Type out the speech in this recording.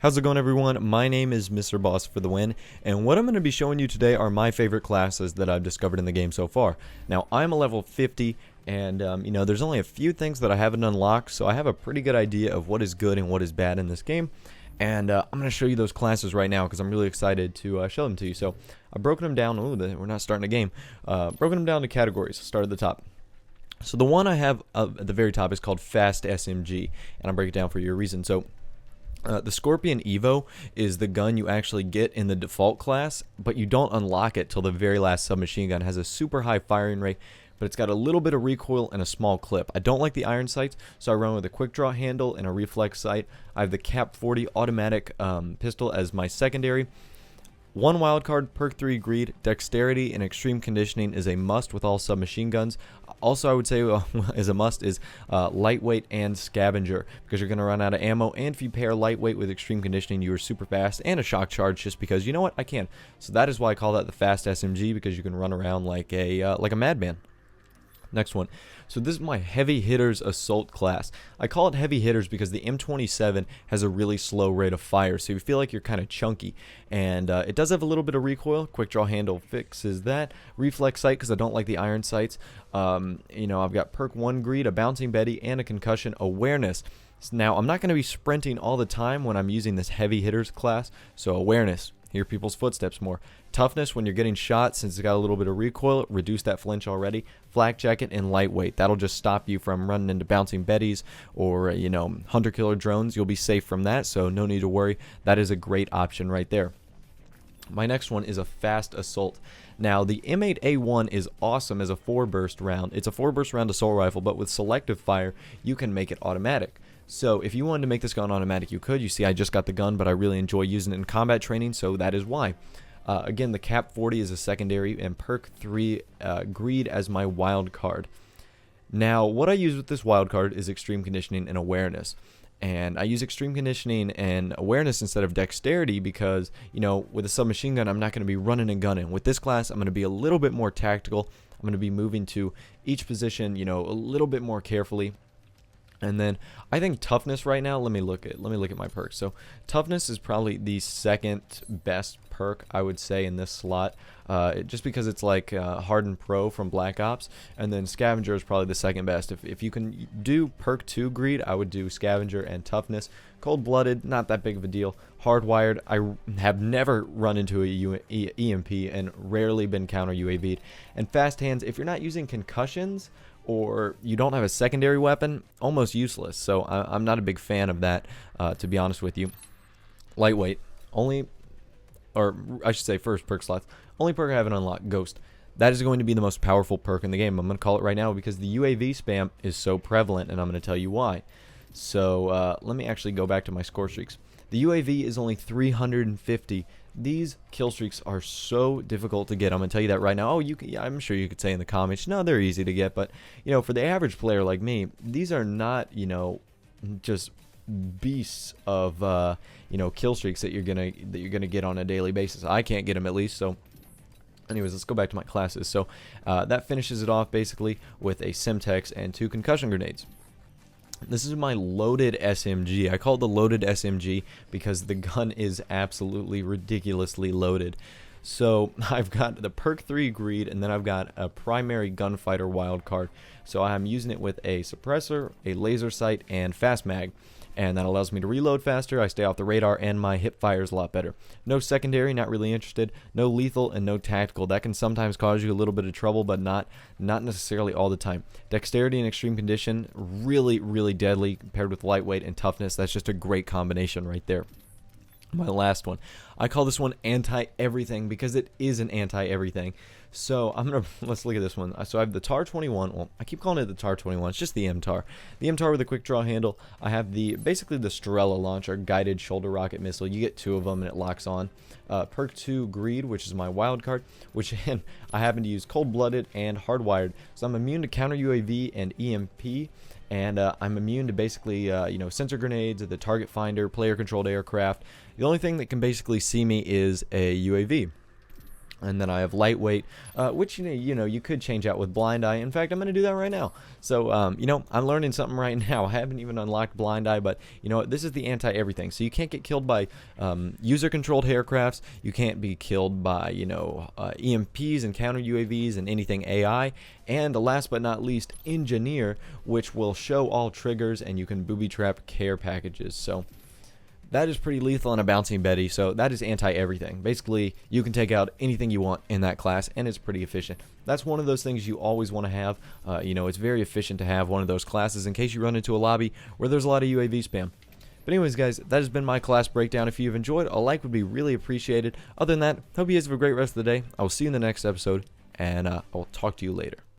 How's it going, everyone? My name is Mr. Boss for the win, and what I'm going to be showing you today are my favorite classes that I've discovered in the game so far. Now, I'm a level 50, and there's only a few things that I haven't unlocked, so I have a pretty good idea of what is good and what is bad in this game. And I'm going to show you those classes right now because I'm really excited to show them to you. So I've broken them down. Ooh, we're not starting a game. Broken them down to categories. Start at the top. So the one I have at the very top is called Fast SMG, and I'll break it down for you a reason. So the Scorpion Evo is the gun you actually get in the default class, but you don't unlock it till the very last submachine gun. It has a super high firing rate, but it's got a little bit of recoil and a small clip. I don't like the iron sights, so I run with a quick draw handle and a reflex sight. I have the Cap 40 automatic pistol as my secondary. One wildcard, perk 3 greed, dexterity, and extreme conditioning is a must with all submachine guns. Also, I would say as a must is lightweight and scavenger, because you're going to run out of ammo, and if you pair lightweight with extreme conditioning, you are super fast, and a shock charge just because, you know what, I can. So that is why I call that the fast SMG, because you can run around like a madman. Next one. So this is my heavy hitters assault class. I call it heavy hitters because the M27 has a really slow rate of fire, so you feel like you're kind of chunky. And it does have a little bit of recoil. Quick draw handle fixes that. Reflex sight because I don't like the iron sights. I've got perk 1 greed, a bouncing Betty, and a concussion awareness. Now, I'm not going to be sprinting all the time when I'm using this heavy hitters class, so awareness. Hear people's footsteps more. Toughness when you're getting shot, since it's got a little bit of recoil, reduce that flinch already. Flak jacket and lightweight. That'll just stop you from running into bouncing Bettys or, hunter killer drones. You'll be safe from that, so no need to worry. That is a great option right there. My next one is a fast assault. Now, the M8A1 is awesome as a 4-burst round. It's a 4-burst round assault rifle, but with selective fire, you can make it automatic. So if you wanted to make this gun automatic, you could. You see, I just got the gun, but I really enjoy using it in combat training, so that is why. Again, the Cap 40 is a secondary, and perk 3 greed as my wild card. Now, what I use with this wild card is extreme conditioning and awareness. And I use extreme conditioning and awareness instead of dexterity because, with a submachine gun, I'm not going to be running and gunning. With this class, I'm going to be a little bit more tactical. I'm going to be moving to each position, a little bit more carefully. And then I think toughness right now, let me look at my perks. So toughness is probably the second best perk, I would say, in this slot, just because it's like hardened pro from Black Ops, and then scavenger is probably the second best. If you can do perk 2 greed, I would do scavenger and toughness. Cold-blooded, not that big of a deal. Hardwired, I have never run into a EMP and rarely been counter UAV'd. And fast hands, if you're not using concussions or you don't have a secondary weapon, almost useless. So I'm not a big fan of that, to be honest with you. Lightweight, first perk slots. Only perk I haven't unlocked, Ghost. That is going to be the most powerful perk in the game. I'm going to call it right now because the UAV spam is so prevalent, and I'm going to tell you why. So let me actually go back to my score streaks. The UAV is only 350. These kill streaks are so difficult to get. I'm going to tell you that right now. I'm sure you could say in the comments, no, they're easy to get. But, for the average player like me, these are not, just beasts of, kill streaks that you're gonna get on a daily basis. I can't get them at least. So, anyways, let's go back to my classes. So, that finishes it off basically with a Semtex and 2 concussion grenades. This is my loaded SMG. I call it the loaded SMG because the gun is absolutely ridiculously loaded. So I've got the perk 3 greed, and then I've got a primary gunfighter wildcard. So I'm using it with a suppressor, a laser sight, and fast mag. And that allows me to reload faster, I stay off the radar, and my hip fire is a lot better. No secondary, not really interested. No lethal, and no tactical. That can sometimes cause you a little bit of trouble, but not necessarily all the time. Dexterity and extreme condition, really, really deadly paired with lightweight and toughness. That's just a great combination right there. My last one. I call this one anti-everything because it is an anti-everything. So let's look at this one. So I have the TAR-21. Well, I keep calling it the TAR-21. It's just the MTAR. The MTAR with a quick draw handle. I have basically the Strela launcher, guided shoulder rocket missile. You get 2 of them and it locks on. Perk 2 greed, which is my wild card, which again, I happen to use cold-blooded and hardwired. So I'm immune to counter UAV and EMP. And I'm immune to basically, sensor grenades, the target finder, player-controlled aircraft. The only thing that can basically see me is a UAV. And then I have lightweight, which you could change out with blind eye. In fact, I'm going to do that right now. So I'm learning something right now. I haven't even unlocked blind eye, but you know what? This is the anti-everything. So you can't get killed by user-controlled aircrafts. You can't be killed by EMPs and counter UAVs and anything AI. And last but not least, engineer, which will show all triggers, and you can booby trap care packages. So that is pretty lethal in a bouncing Betty, so that is anti-everything. Basically, you can take out anything you want in that class, and it's pretty efficient. That's one of those things you always want to have. It's very efficient to have one of those classes in case you run into a lobby where there's a lot of UAV spam. But anyways, guys, that has been my class breakdown. If you've enjoyed, a like would be really appreciated. Other than that, hope you guys have a great rest of the day. I will see you in the next episode, and I'll talk to you later.